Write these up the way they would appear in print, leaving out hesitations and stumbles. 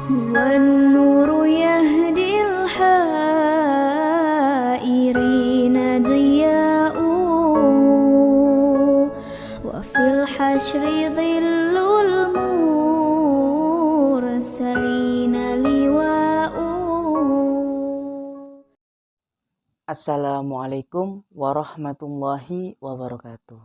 والنور يهدي الحائرين ضياء وفي الحشر ظل المرسلين لواء. Assalamualaikum warahmatullahi wabarakatuh.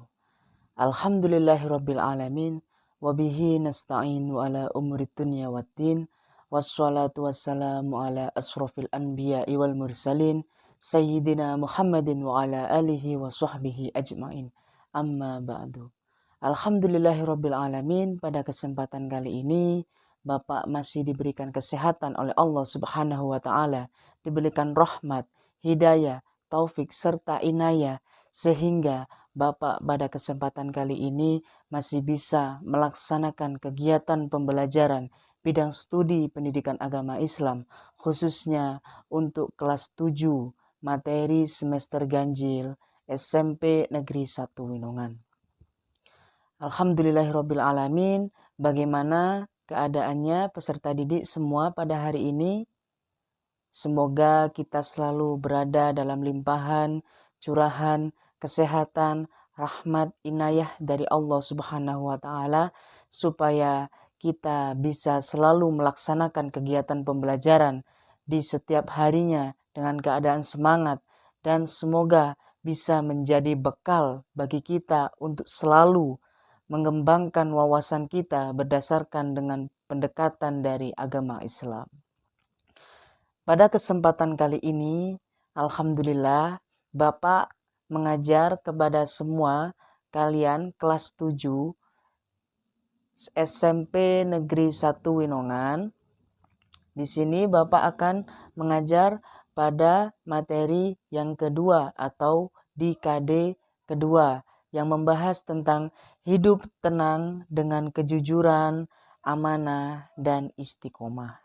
Alhamdulillahirabbil alamin wabihi nasta'inu ala umuri dunya waddin wassalatu wassalamu ala asrofil anbiya'i wal mursalin sayyidina Muhammadin wa ala alihi wa sahbihi ajmain. Amma ba'du. Alhamdulillahirabbil alamin, pada kesempatan kali ini Bapak masih diberikan kesehatan oleh Allah Subhanahu wa taala, diberikan rahmat, hidayah, taufik serta inayah, sehingga Bapak pada kesempatan kali ini masih bisa melaksanakan kegiatan pembelajaran bidang studi pendidikan agama Islam, khususnya untuk kelas 7 materi semester ganjil SMP Negeri 1 Winongan. Alhamdulillahirabbil alamin. Bagaimana keadaannya peserta didik semua pada hari ini? Semoga kita selalu berada dalam limpahan, curahan, kesehatan, rahmat, inayah dari Allah Subhanahu wa taala, supaya kita bisa selalu melaksanakan kegiatan pembelajaran di setiap harinya dengan keadaan semangat, dan semoga bisa menjadi bekal bagi kita untuk selalu mengembangkan wawasan kita berdasarkan dengan pendekatan dari agama Islam. Pada kesempatan kali ini, alhamdulillah, Bapak mengajar kepada semua kalian kelas 7 SMP Negeri 1 Winongan. Di sini Bapak akan mengajar pada materi yang kedua atau di KD kedua, yang membahas tentang hidup tenang dengan kejujuran, amanah, dan istiqomah.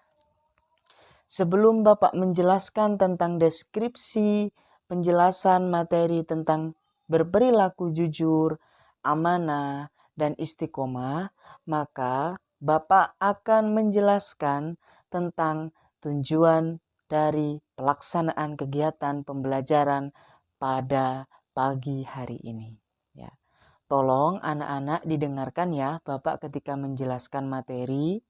Sebelum Bapak menjelaskan tentang deskripsi, penjelasan materi tentang berperilaku jujur, amanah, dan istiqomah, maka Bapak akan menjelaskan tentang tujuan dari pelaksanaan kegiatan pembelajaran pada pagi hari ini. Ya. Tolong anak-anak didengarkan ya Bapak ketika menjelaskan materi.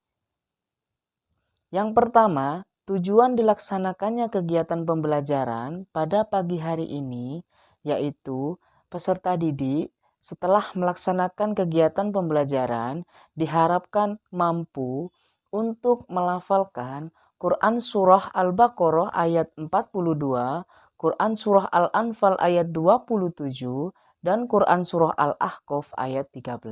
Yang pertama, tujuan dilaksanakannya kegiatan pembelajaran pada pagi hari ini yaitu peserta didik setelah melaksanakan kegiatan pembelajaran diharapkan mampu untuk melafalkan Quran Surah Al-Baqarah ayat 42, Quran Surah Al-Anfal ayat 27, dan Quran Surah Al-Ahqaf ayat 13.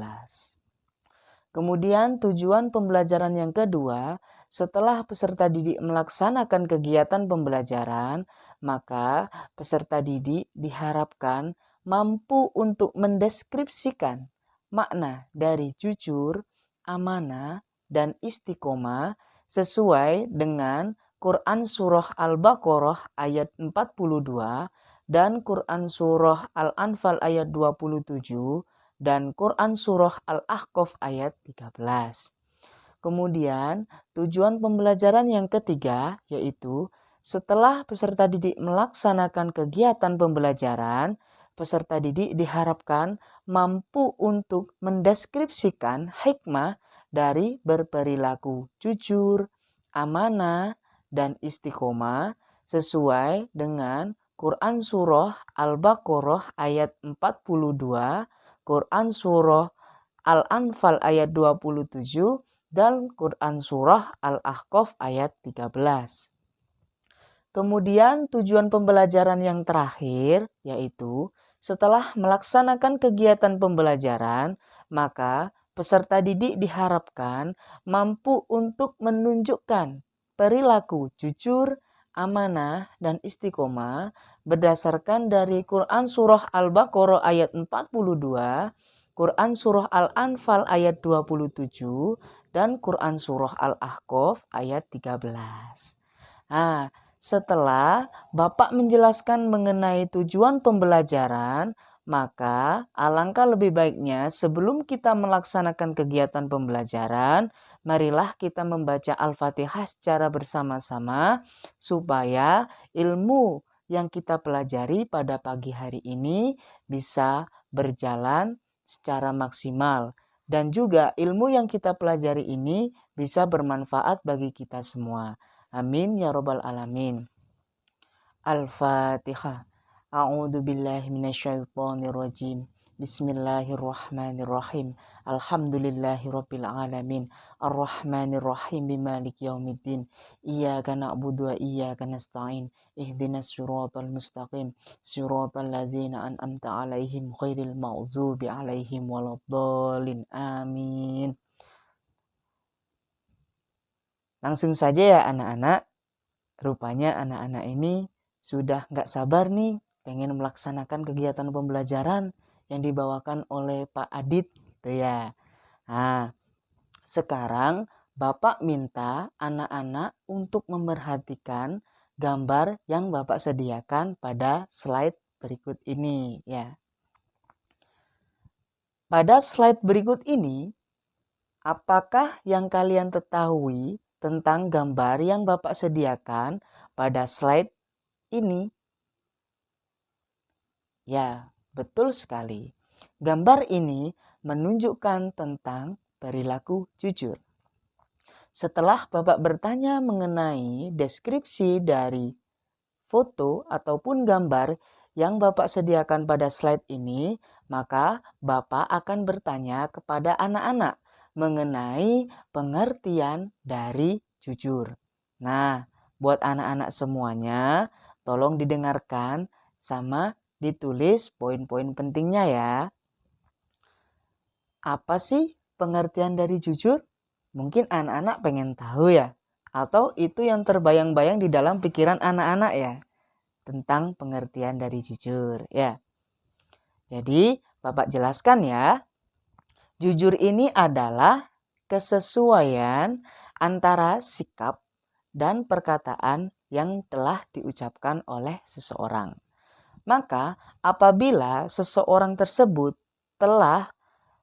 Kemudian tujuan pembelajaran yang kedua, setelah peserta didik melaksanakan kegiatan pembelajaran, maka peserta didik diharapkan mampu untuk mendeskripsikan makna dari jujur, amanah, dan istiqomah sesuai dengan Quran Surah Al-Baqarah ayat 42 dan Quran Surah Al-Anfal ayat 27 dan Quran Surah Al-Ahqaf ayat 13. Kemudian tujuan pembelajaran yang ketiga yaitu setelah peserta didik melaksanakan kegiatan pembelajaran, peserta didik diharapkan mampu untuk mendeskripsikan hikmah dari berperilaku jujur, amanah, dan istiqomah sesuai dengan Quran Surah Al-Baqarah ayat 42, Quran Surah Al-Anfal ayat 27, dan Quran Surah Al-Ahqaf ayat 13. Kemudian tujuan pembelajaran yang terakhir yaitu setelah melaksanakan kegiatan pembelajaran, maka peserta didik diharapkan mampu untuk menunjukkan perilaku jujur, amanah, dan istiqomah berdasarkan dari Quran Surah Al-Baqarah ayat 42, Quran Surah Al-Anfal ayat 27, dan Quran Surah Al-Ahqaf ayat 13. Nah, setelah Bapak menjelaskan mengenai tujuan pembelajaran, Maka alangkah lebih baiknya sebelum kita melaksanakan kegiatan pembelajaran, marilah kita membaca Al-Fatihah secara bersama-sama supaya ilmu yang kita pelajari pada pagi hari ini bisa berjalan secara maksimal. Dan juga ilmu yang kita pelajari ini bisa bermanfaat bagi kita semua. Amin ya robbal alamin. Al-Fatihah. A'udzu billahi minasyaitonir rajim. Bismillahirrahmanirrahim. Alhamdulillahirabbil alamin. Arrahmanirrahim maliki yaumiddin. Iyyaka na'budu wa iyyaka nasta'in. Ihdinas siratal mustaqim. Siratal ladzina an'amta 'alaihim ghairil maghdubi 'alaihim waladdallin. Amin. Langsung saja ya anak-anak. Rupanya anak-anak ini sudah nggak sabar nih pengen melaksanakan kegiatan pembelajaran yang dibawakan oleh Pak Adit gitu ya. Nah, sekarang Bapak minta anak-anak untuk memerhatikan gambar yang Bapak sediakan pada slide berikut ini ya. Pada slide berikut ini, apakah yang kalian ketahui tentang gambar yang Bapak sediakan pada slide ini? Ya, betul sekali. Gambar ini menunjukkan tentang perilaku jujur. Setelah Bapak bertanya mengenai deskripsi dari foto ataupun gambar yang Bapak sediakan pada slide ini, maka Bapak akan bertanya kepada anak-anak mengenai pengertian dari jujur. Nah, buat anak-anak semuanya, tolong didengarkan sama ditulis poin-poin pentingnya ya. Apa sih pengertian dari jujur? Mungkin anak-anak pengen tahu ya. Atau itu yang terbayang-bayang di dalam pikiran anak-anak ya. Tentang pengertian dari jujur ya. Jadi Bapak jelaskan ya. Jujur ini adalah kesesuaian antara sikap dan perkataan yang telah diucapkan oleh seseorang. Maka apabila seseorang tersebut telah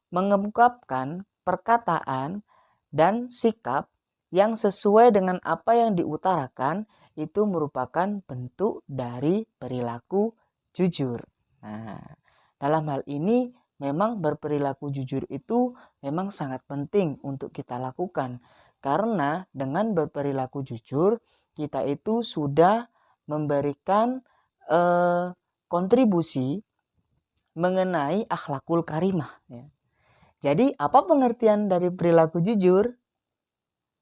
mengungkapkan perkataan dan sikap yang sesuai dengan apa yang diutarakan, itu merupakan bentuk dari perilaku jujur. Nah, dalam hal ini memang berperilaku jujur itu memang sangat penting untuk kita lakukan. Karena dengan berperilaku jujur, kita itu sudah memberikan kontribusi mengenai akhlakul karimah. Ya. Jadi apa pengertian dari perilaku jujur?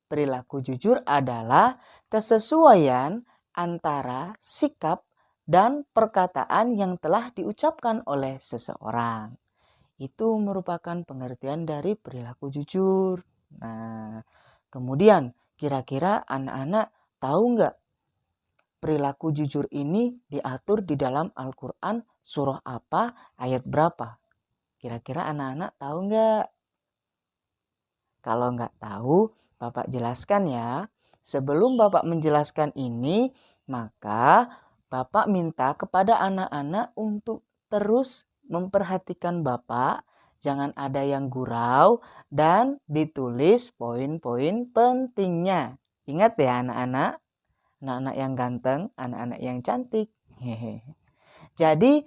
Perilaku jujur adalah kesesuaian antara sikap dan perkataan yang telah diucapkan oleh seseorang. Itu merupakan pengertian dari perilaku jujur. Nah, kemudian kira-kira anak-anak tahu nggak perilaku jujur ini diatur di dalam Al-Quran surah apa, ayat berapa? Kira-kira anak-anak tahu nggak? Kalau nggak tahu, Bapak jelaskan ya. Sebelum Bapak menjelaskan ini, maka Bapak minta kepada anak-anak untuk terus memperhatikan Bapak. Jangan ada yang gurau dan ditulis poin-poin pentingnya. Ingat ya anak-anak. Anak-anak yang ganteng, anak-anak yang cantik. Jadi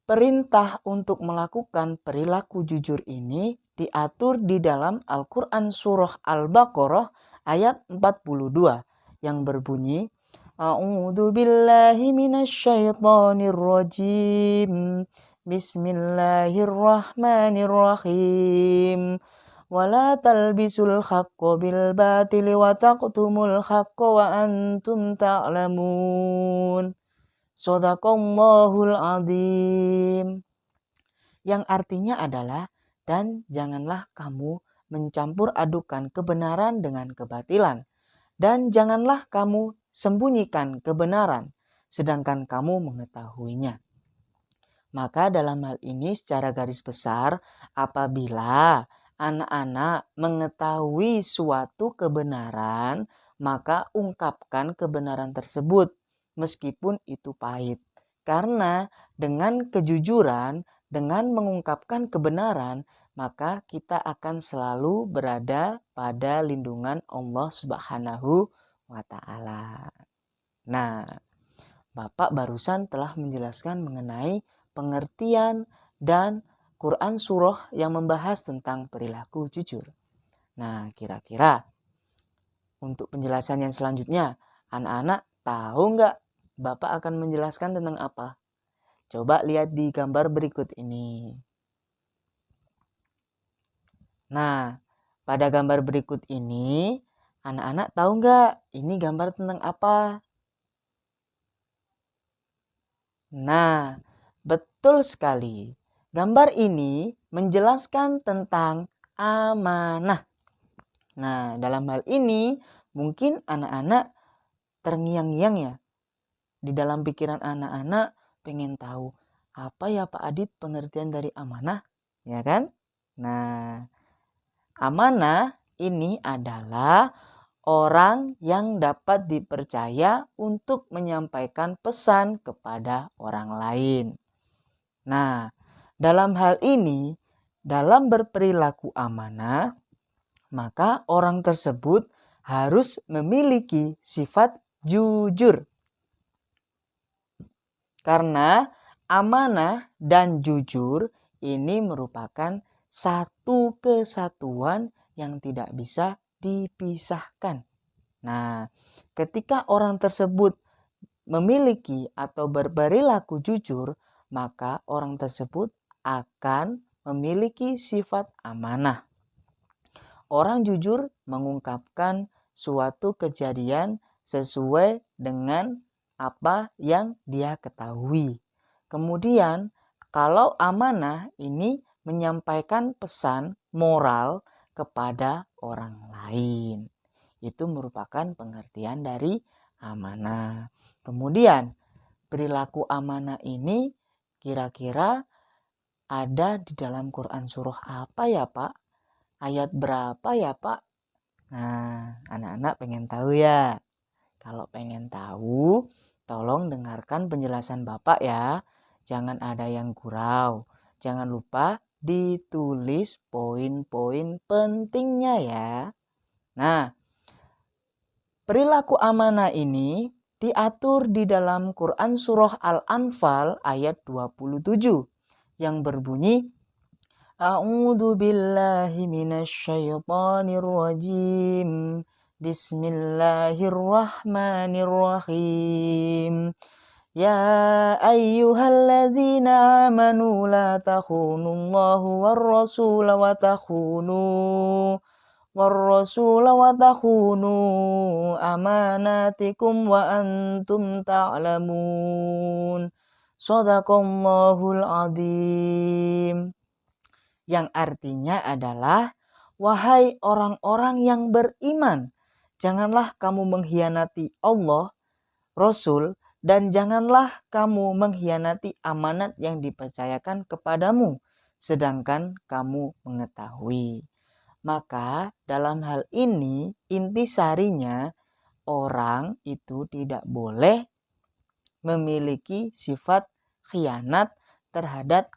perintah untuk melakukan perilaku jujur ini diatur di dalam Al-Quran surah Al-Baqarah ayat 42 yang berbunyi A'udzu billahi minasyaitonir rajim. Bismillahirrahmanirrahim. Wala talbisul haqqo bil batili wa taqtumul haqqo wa antum ta'lamun. Shadaqallahul azim. Yang artinya adalah, dan janganlah kamu mencampur adukan kebenaran dengan kebatilan. Dan janganlah kamu sembunyikan kebenaran, sedangkan kamu mengetahuinya. Maka dalam hal ini secara garis besar, apabila anak-anak mengetahui suatu kebenaran, maka ungkapkan kebenaran tersebut meskipun itu pahit. Karena dengan kejujuran dengan mengungkapkan kebenaran, maka kita akan selalu berada pada lindungan Allah Subhanahu wa Ta'ala. Nah, Bapak barusan telah menjelaskan mengenai pengertian dan Quran surah yang membahas tentang perilaku jujur. Nah, kira-kira untuk penjelasan yang selanjutnya, anak-anak tahu nggak Bapak akan menjelaskan tentang apa? Coba lihat di gambar berikut ini. Nah, pada gambar berikut ini, anak-anak tahu nggak ini gambar tentang apa? Nah, betul sekali. Gambar ini menjelaskan tentang amanah. Nah, dalam hal ini mungkin anak-anak terngiang-ngiang ya. Di dalam pikiran anak-anak pengen tahu apa ya Pak Adit pengertian dari amanah, ya kan? Nah, amanah ini adalah orang yang dapat dipercaya untuk menyampaikan pesan kepada orang lain. Nah, dalam hal ini, dalam berperilaku amanah, maka orang tersebut harus memiliki sifat jujur. Karena amanah dan jujur ini merupakan satu kesatuan yang tidak bisa dipisahkan. Nah, ketika orang tersebut memiliki atau berperilaku jujur, maka orang tersebut akan memiliki sifat amanah. Orang jujur mengungkapkan suatu kejadian sesuai dengan apa yang dia ketahui. Kemudian, kalau amanah ini menyampaikan pesan moral kepada orang lain. Itu merupakan pengertian dari amanah. Kemudian, perilaku amanah ini kira-kira ada di dalam Quran surah apa ya Pak? Ayat berapa ya Pak? Nah, anak-anak pengen tahu ya. Kalau pengen tahu, tolong dengarkan penjelasan Bapak ya. Jangan ada yang gurau. Jangan lupa ditulis poin-poin pentingnya ya. Nah, perilaku amanah ini diatur di dalam Quran surah Al-Anfal ayat 27 yang berbunyi A'udzu billahi minasyaitonir rajim. Bismillahirrahmanirrahim. Ya ayyuhalladzina amanu la takhunullaha war-rasula wa takhunu amanatikum wa antum ta'lamun. Shadaqallahul adzim. Yang artinya adalah, wahai orang-orang yang beriman, janganlah kamu mengkhianati Allah, Rasul, dan janganlah kamu mengkhianati amanat yang dipercayakan kepadamu, sedangkan kamu mengetahui. Maka dalam hal ini intisarinya orang itu tidak boleh memiliki sifat khianat terhadap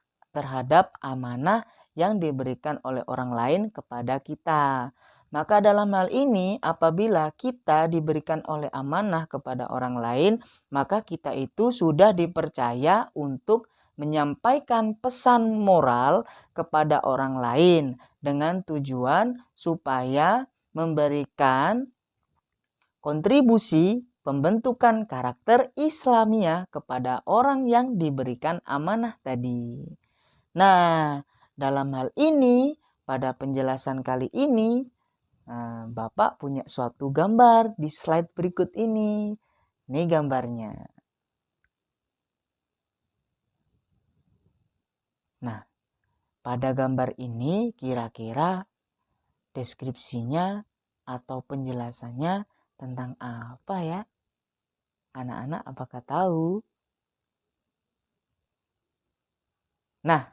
amanah yang diberikan oleh orang lain kepada kita. Maka dalam hal ini apabila kita diberikan oleh amanah kepada orang lain, maka kita itu sudah dipercaya untuk menyampaikan pesan moral kepada orang lain dengan tujuan supaya memberikan kontribusi pembentukan karakter Islamiyah kepada orang yang diberikan amanah tadi. Nah, dalam hal ini, pada penjelasan kali ini, Bapak punya suatu gambar di slide berikut ini. Ini gambarnya. Nah, pada gambar ini kira-kira deskripsinya atau penjelasannya tentang apa ya? Anak-anak apakah tahu? Nah,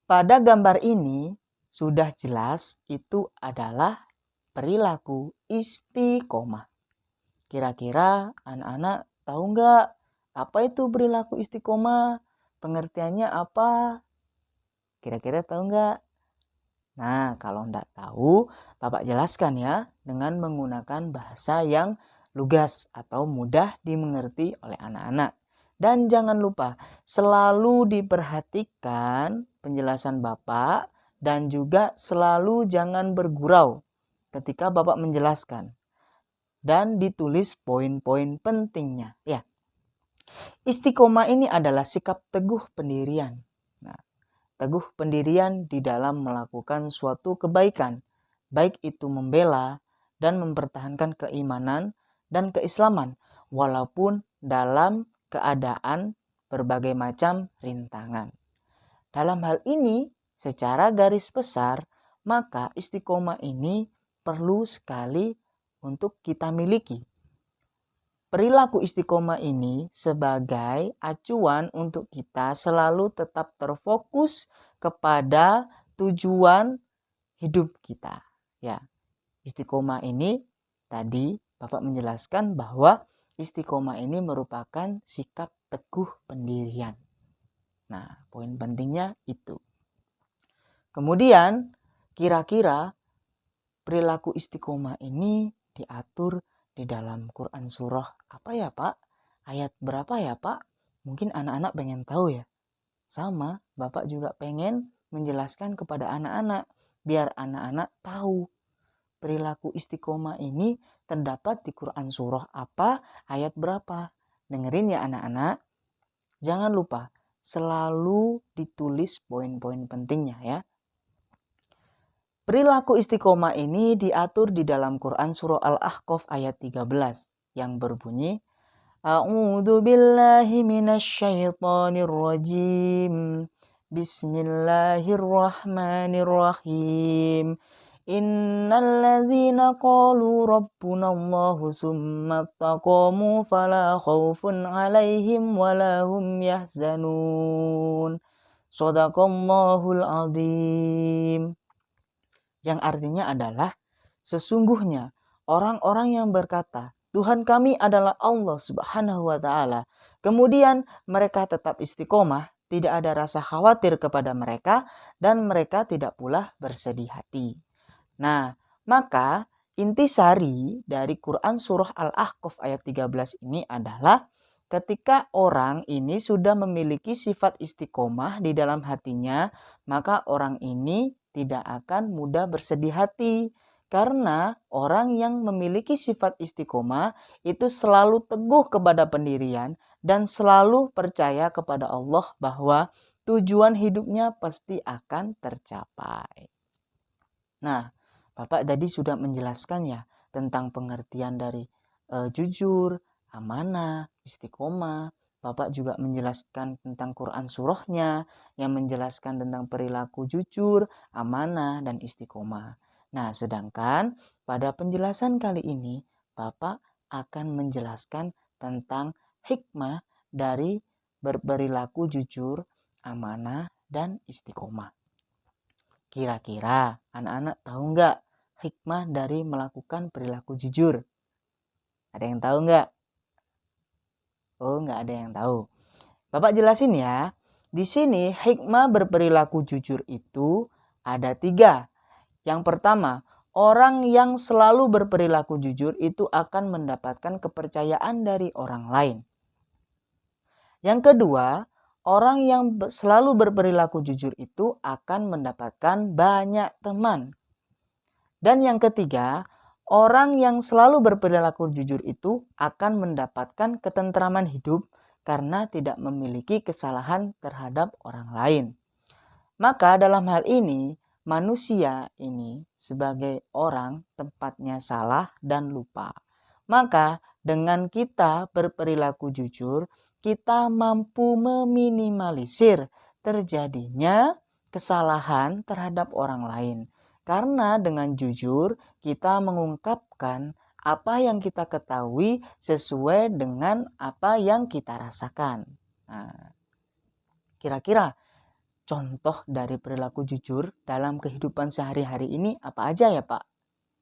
pada gambar ini sudah jelas itu adalah perilaku istiqomah. Kira-kira anak-anak tahu nggak apa itu perilaku istiqomah? pengertiannya apa? Kira-kira tahu nggak? Nah, kalau nggak tahu, Bapak jelaskan ya dengan menggunakan bahasa yang lugas atau mudah dimengerti oleh anak-anak. Dan jangan lupa, selalu diperhatikan penjelasan Bapak dan juga selalu jangan bergurau ketika Bapak menjelaskan. Dan ditulis poin-poin pentingnya. Ya, istiqomah ini adalah sikap teguh pendirian. Nah, teguh pendirian di dalam melakukan suatu kebaikan, baik itu membela dan mempertahankan keimanan dan keislaman, walaupun dalam keadaan berbagai macam rintangan. Dalam hal ini, secara garis besar, maka istiqomah ini perlu sekali untuk kita miliki. Perilaku istiqomah ini sebagai acuan untuk kita selalu tetap terfokus kepada tujuan hidup kita. Ya, istiqomah ini tadi Bapak menjelaskan bahwa istiqomah ini merupakan sikap teguh pendirian. Nah, poin pentingnya itu. Kemudian, kira-kira perilaku istiqomah ini diatur di dalam Quran surah apa ya Pak? Ayat berapa ya Pak? Mungkin anak-anak pengen tahu ya. Sama, Bapak juga pengen menjelaskan kepada anak-anak biar anak-anak tahu perilaku istiqomah ini terdapat di Quran surah apa, ayat berapa. Dengerin ya anak-anak. Jangan lupa selalu ditulis poin-poin pentingnya ya. Perilaku istiqomah ini diatur di dalam Quran surah Al-Ahqaf ayat 13 yang berbunyi A'udzu billahi minasyaitonir rajim. Bismillahirrahmanirrahim. Innal ladzina qalu rabbunallahu tsumma taqamu fala khaufun 'alaihim wala hum yahzanun. Shadaqallahul azim. Yang artinya adalah sesungguhnya orang-orang yang berkata Tuhan kami adalah Allah Subhanahu wa Ta'ala. Kemudian mereka tetap istiqomah, tidak ada rasa khawatir kepada mereka, dan mereka tidak pula bersedih hati. Nah, maka intisari dari Quran surah Al-Ahqaf ayat 13 ini adalah ketika orang ini sudah memiliki sifat istiqomah di dalam hatinya, maka orang ini tidak akan mudah bersedih hati. Karena orang yang memiliki sifat istiqomah itu selalu teguh kepada pendirian dan selalu percaya kepada Allah bahwa tujuan hidupnya pasti akan tercapai. Nah, Bapak tadi sudah menjelaskan ya tentang pengertian dari jujur, amanah, istiqomah. Bapak juga menjelaskan tentang Quran surahnya yang menjelaskan tentang perilaku jujur, amanah, dan istiqomah. Nah, sedangkan pada penjelasan kali ini, Bapak akan menjelaskan tentang hikmah dari berperilaku jujur, amanah, dan istiqomah. Kira-kira anak-anak tahu nggak hikmah dari melakukan perilaku jujur? Ada yang tahu nggak? Oh, nggak ada yang tahu. Bapak jelasin ya. Di sini hikmah berperilaku jujur itu ada 3. Yang pertama, orang yang selalu berperilaku jujur itu akan mendapatkan kepercayaan dari orang lain. Yang kedua, orang yang selalu berperilaku jujur itu akan mendapatkan banyak teman. Dan yang ketiga, orang yang selalu berperilaku jujur itu akan mendapatkan ketentraman hidup karena tidak memiliki kesalahan terhadap orang lain. Maka dalam hal ini, manusia ini sebagai orang tempatnya salah dan lupa. Maka dengan kita berperilaku jujur, kita mampu meminimalisir terjadinya kesalahan terhadap orang lain. Karena dengan jujur kita mengungkapkan apa yang kita ketahui sesuai dengan apa yang kita rasakan. Nah, kira-kira contoh dari perilaku jujur dalam kehidupan sehari-hari ini apa aja ya Pak?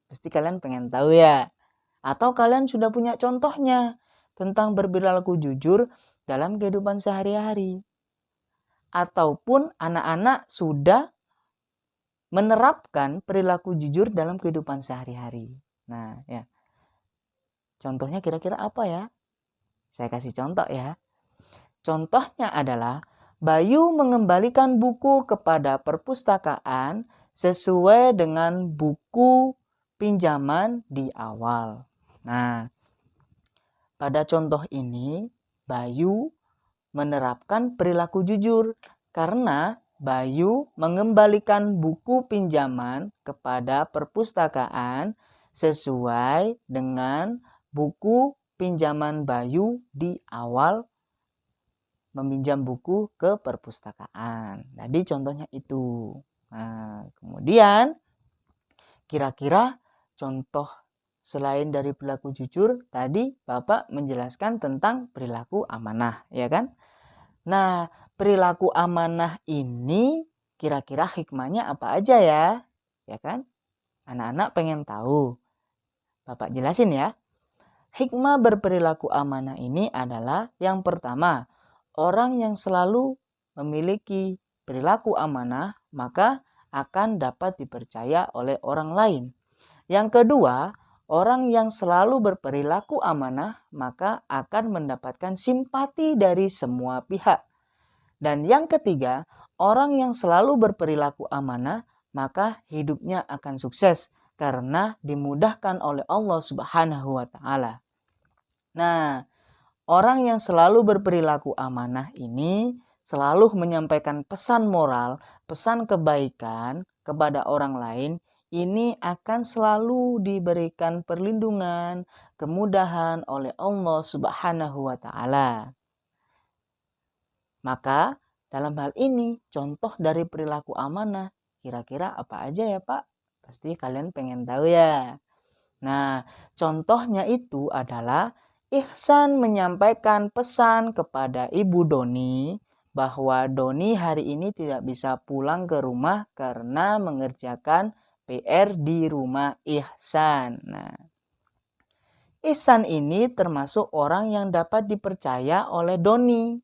Pasti kalian pengen tahu ya. Atau kalian sudah punya contohnya tentang berperilaku jujur dalam kehidupan sehari-hari. ataupun anak-anak sudah menerapkan perilaku jujur dalam kehidupan sehari-hari. Nah, ya. Contohnya kira-kira apa ya? Saya kasih contoh ya. Contohnya adalah Bayu mengembalikan buku kepada perpustakaan sesuai dengan buku pinjaman di awal. Nah, pada contoh ini Bayu menerapkan perilaku jujur karena Bayu mengembalikan buku pinjaman kepada perpustakaan sesuai dengan buku pinjaman Bayu di awal meminjam buku ke perpustakaan. Jadi contohnya itu. Nah, kemudian kira-kira contoh selain dari perilaku jujur, tadi Bapak menjelaskan tentang perilaku amanah, ya kan? Nah, perilaku amanah ini kira-kira hikmahnya apa aja ya? Ya kan? Anak-anak pengen tahu. Bapak jelasin ya. Hikmah berperilaku amanah ini adalah yang pertama, orang yang selalu memiliki perilaku amanah maka akan dapat dipercaya oleh orang lain. Yang kedua, orang yang selalu berperilaku amanah maka akan mendapatkan simpati dari semua pihak. Dan yang ketiga, orang yang selalu berperilaku amanah maka hidupnya akan sukses karena dimudahkan oleh Allah Subhanahu wa taala. Nah, orang yang selalu berperilaku amanah ini selalu menyampaikan pesan moral, pesan kebaikan kepada orang lain. Ini akan selalu diberikan perlindungan, kemudahan oleh Allah Subhanahu wa taala. Maka dalam hal ini contoh dari perilaku amanah kira-kira apa aja ya Pak? Pasti kalian pengen tahu ya. Nah, contohnya itu adalah Ihsan menyampaikan pesan kepada Ibu Doni bahwa Doni hari ini tidak bisa pulang ke rumah karena mengerjakan PR di rumah Ihsan. Nah, Ihsan ini termasuk orang yang dapat dipercaya oleh Doni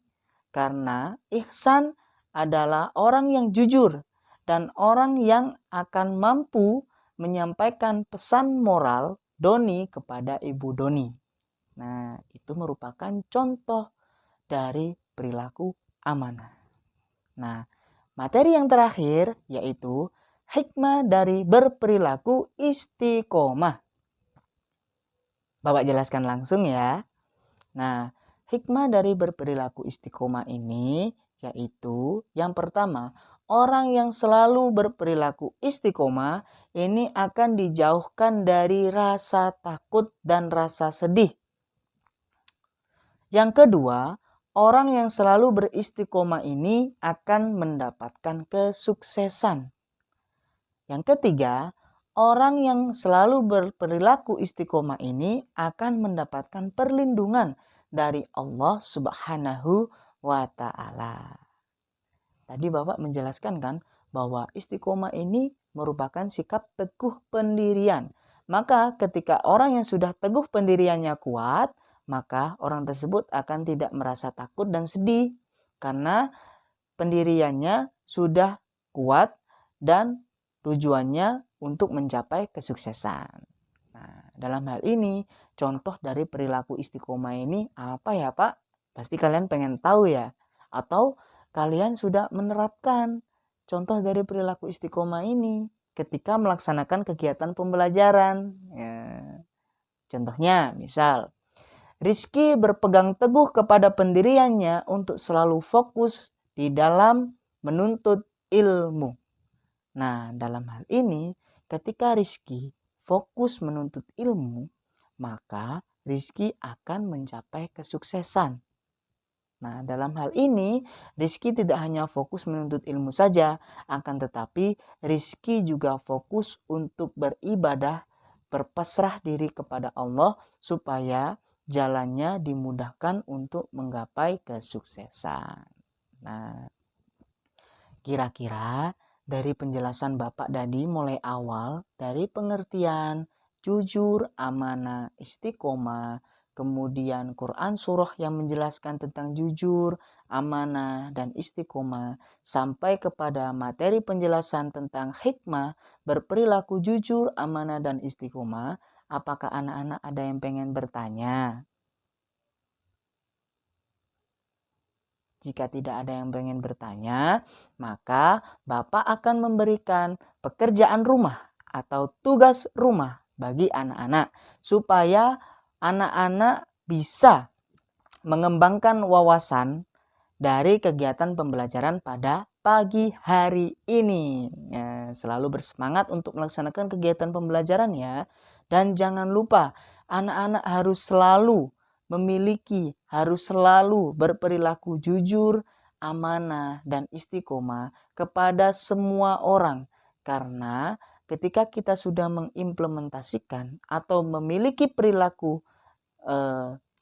karena Ihsan adalah orang yang jujur dan orang yang akan mampu menyampaikan pesan moral Doni kepada Ibu Doni. Nah, itu merupakan contoh dari perilaku amanah. Nah, materi yang terakhir yaitu hikmah dari berperilaku istiqomah. Bapak jelaskan langsung ya. Nah, hikmah dari berperilaku istiqomah ini yaitu yang pertama, orang yang selalu berperilaku istiqomah ini akan dijauhkan dari rasa takut dan rasa sedih. Yang kedua, orang yang selalu beristiqomah ini akan mendapatkan kesuksesan. Yang ketiga, orang yang selalu berperilaku istiqomah ini akan mendapatkan perlindungan dari Allah Subhanahu wa taala. Tadi Bapak menjelaskan kan bahwa istiqomah ini merupakan sikap teguh pendirian. Maka ketika orang yang sudah teguh pendiriannya kuat, maka orang tersebut akan tidak merasa takut dan sedih karena pendiriannya sudah kuat dan tujuannya untuk mencapai kesuksesan. Nah, dalam hal ini contoh dari perilaku istiqomah ini apa ya Pak? Pasti kalian pengen tahu ya? Atau kalian sudah menerapkan contoh dari perilaku istiqomah ini ketika melaksanakan kegiatan pembelajaran. Ya. Contohnya misal, Rizky berpegang teguh kepada pendiriannya untuk selalu fokus di dalam menuntut ilmu. Nah, dalam hal ini, ketika Rizky fokus menuntut ilmu, maka Rizky akan mencapai kesuksesan. Nah, dalam hal ini, Rizky tidak hanya fokus menuntut ilmu saja, akan tetapi Rizky juga fokus untuk beribadah, berpasrah diri kepada Allah supaya jalannya dimudahkan untuk menggapai kesuksesan. Nah, kira-kira dari penjelasan Bapak tadi mulai awal dari pengertian jujur, amanah, istiqomah, kemudian Quran surah yang menjelaskan tentang jujur, amanah, dan istiqomah, sampai kepada materi penjelasan tentang hikmah berperilaku jujur, amanah, dan istiqomah. Apakah anak-anak ada yang pengen bertanya? Jika tidak ada yang pengen bertanya, maka Bapak akan memberikan pekerjaan rumah atau tugas rumah bagi anak-anak supaya anak-anak bisa mengembangkan wawasan dari kegiatan pembelajaran pada pagi hari ini. Ya, selalu bersemangat untuk melaksanakan kegiatan pembelajaran ya. Dan jangan lupa, anak-anak harus selalu berperilaku jujur, amanah, dan istiqomah kepada semua orang. Karena ketika kita sudah mengimplementasikan atau memiliki perilaku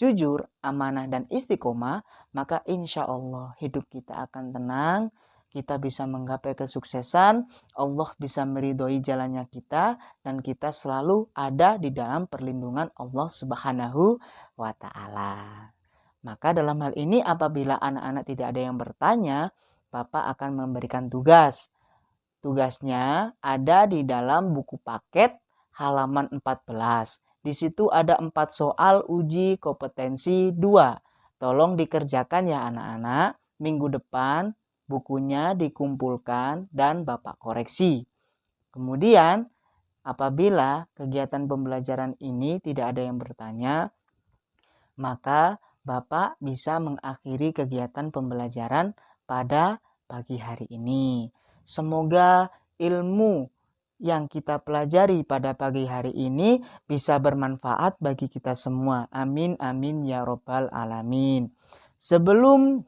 jujur, amanah, dan istiqomah, maka insya Allah hidup kita akan tenang, kita bisa menggapai kesuksesan, Allah bisa meridhoi jalannya kita, dan kita selalu ada di dalam perlindungan Allah Subhanahu wa Ta'ala. Maka dalam hal ini apabila anak-anak tidak ada yang bertanya, Bapak akan memberikan tugas. Tugasnya ada di dalam buku paket halaman 14. Di situ ada 4 soal uji kompetensi 2. Tolong dikerjakan ya anak-anak. Minggu depan bukunya dikumpulkan dan Bapak koreksi. Kemudian apabila kegiatan pembelajaran ini tidak ada yang bertanya, maka Bapak bisa mengakhiri kegiatan pembelajaran pada pagi hari ini. Semoga ilmu yang kita pelajari pada pagi hari ini bisa bermanfaat bagi kita semua. Amin, amin, ya robbal alamin. Sebelum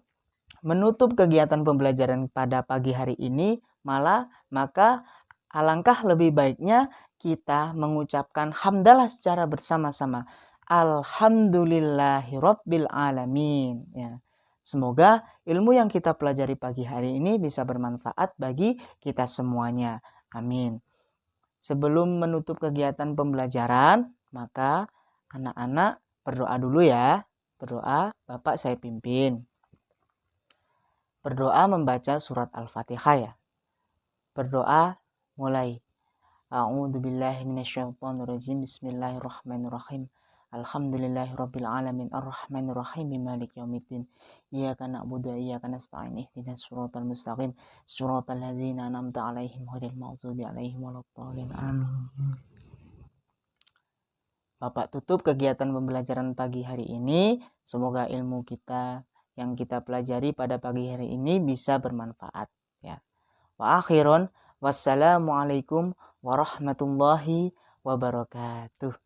menutup kegiatan pembelajaran pada pagi hari ini, maka alangkah lebih baiknya kita mengucapkan hamdalah secara bersama-sama. Alhamdulillahirabbil alamin. Ya. Semoga ilmu yang kita pelajari pagi hari ini bisa bermanfaat bagi kita semuanya. Amin. Sebelum menutup kegiatan pembelajaran, maka anak-anak berdoa dulu ya. Berdoa, Bapak saya pimpin. Berdoa membaca surat Al-Fatihah ya. Berdoa mulai. A'udzubillahi minasyaitonirrajim. Bismillahirrahmanirrahim. Alhamdulillahirabbil alamin arrahmanir rahim maliki yaumiddin iyyaka na'budu wa iyyaka nasta'in ihdinas siratal mustaqim siratal ladzina an'amta 'alaihim ghairil maghdubi 'alaihim waladdallin amin. Bapak tutup kegiatan pembelajaran pagi hari ini. Semoga ilmu kita yang kita pelajari pada pagi hari ini bisa bermanfaat ya. Wa akhiron wassalamualaikum warahmatullahi wabarakatuh.